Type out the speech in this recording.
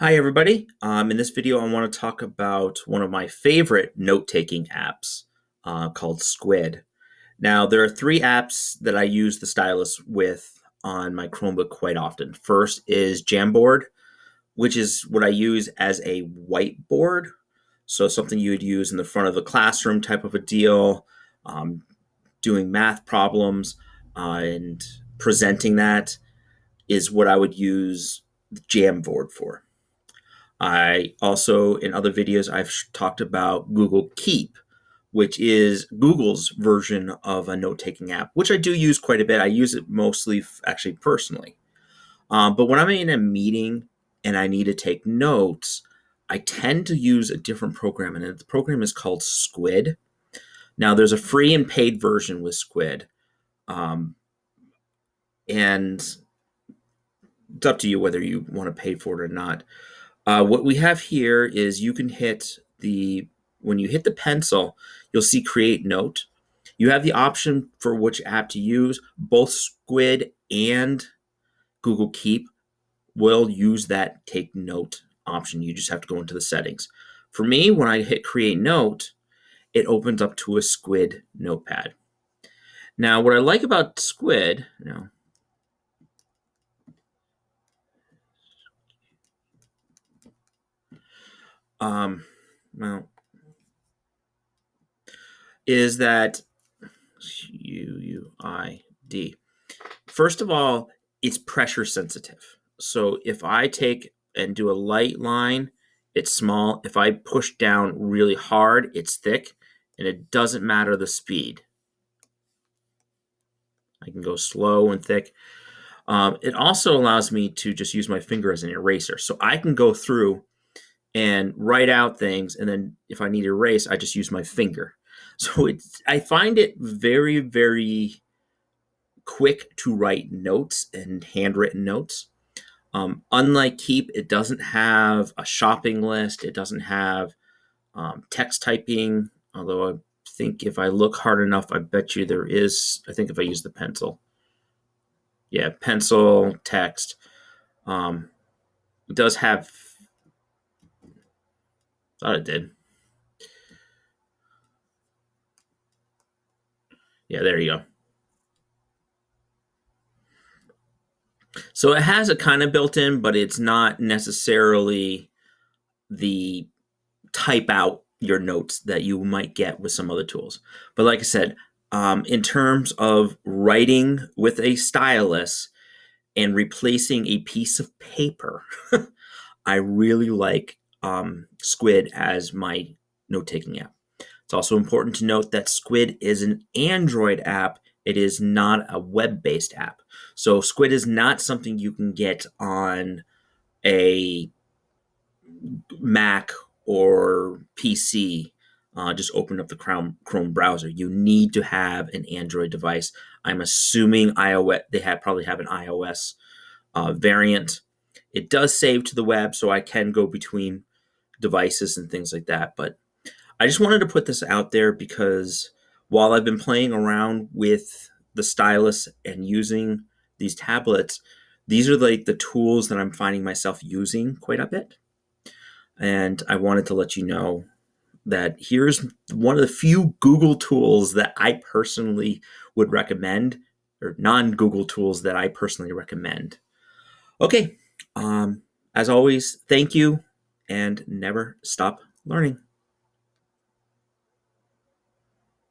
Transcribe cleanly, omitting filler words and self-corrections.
Hi, everybody. In this video, I want to talk about one of my favorite note-taking apps called Squid. Now, there are three apps that I use the stylus with on my Chromebook quite often. First is Jamboard, which is what I use as a whiteboard. So something you would use in the front of the classroom type of a deal, um, doing math problems and presenting that is what I would use Jamboard for. I also, in other videos, I've talked about Google Keep, which is Google's version of a note-taking app, which I do use quite a bit. I use it mostly actually personally. But when I'm in a meeting and I need to take notes, I tend to use a different program, and the program is called Squid. Now, there's a free and paid version with Squid, um, and it's up to you whether you want to pay for it or not. What we have here is you can when you hit the pencil, you'll see create note. You have the option for which app to use. Both Squid and Google Keep will use that take note option. You just have to go into the settings. For me, when I hit create note, it opens up to a Squid notepad. Now, what I like about Squid, well, is that UUID. First of all, it's pressure sensitive. So if I take and do a light line, it's small. If I push down really hard, it's thick, and it doesn't matter the speed. I can go slow and thick. It also allows me to just use my finger as an eraser. So I can go through and write out things, and then if I need to erase, I just use my finger. So I find it very, very quick to write notes and handwritten notes. Unlike Keep, it doesn't have a shopping list. It doesn't have text typing, although I think if I look hard enough, I bet you there is. I think if I use the pencil. Yeah, pencil, text. It does have, thought it did. Yeah, there you go. So it has a kind of built in, but it's not necessarily the type out your notes that you might get with some other tools. But like I said, in terms of writing with a stylus and replacing a piece of paper, I really like Squid as my note-taking app. It's also important to note that Squid is an Android app. It is not a web-based app. So Squid is not something you can get on a Mac or PC. Just open up the Chrome browser. You need to have an Android device. I'm assuming iOS. They probably have an iOS variant. It does save to the web, so I can go between devices and things like that. But I just wanted to put this out there because while I've been playing around with the stylus and using these tablets, these are like the tools that I'm finding myself using quite a bit. And I wanted to let you know that here's one of the few Google tools that I personally would recommend, or non-Google tools that I personally recommend. Okay, as always, thank you, and never stop learning.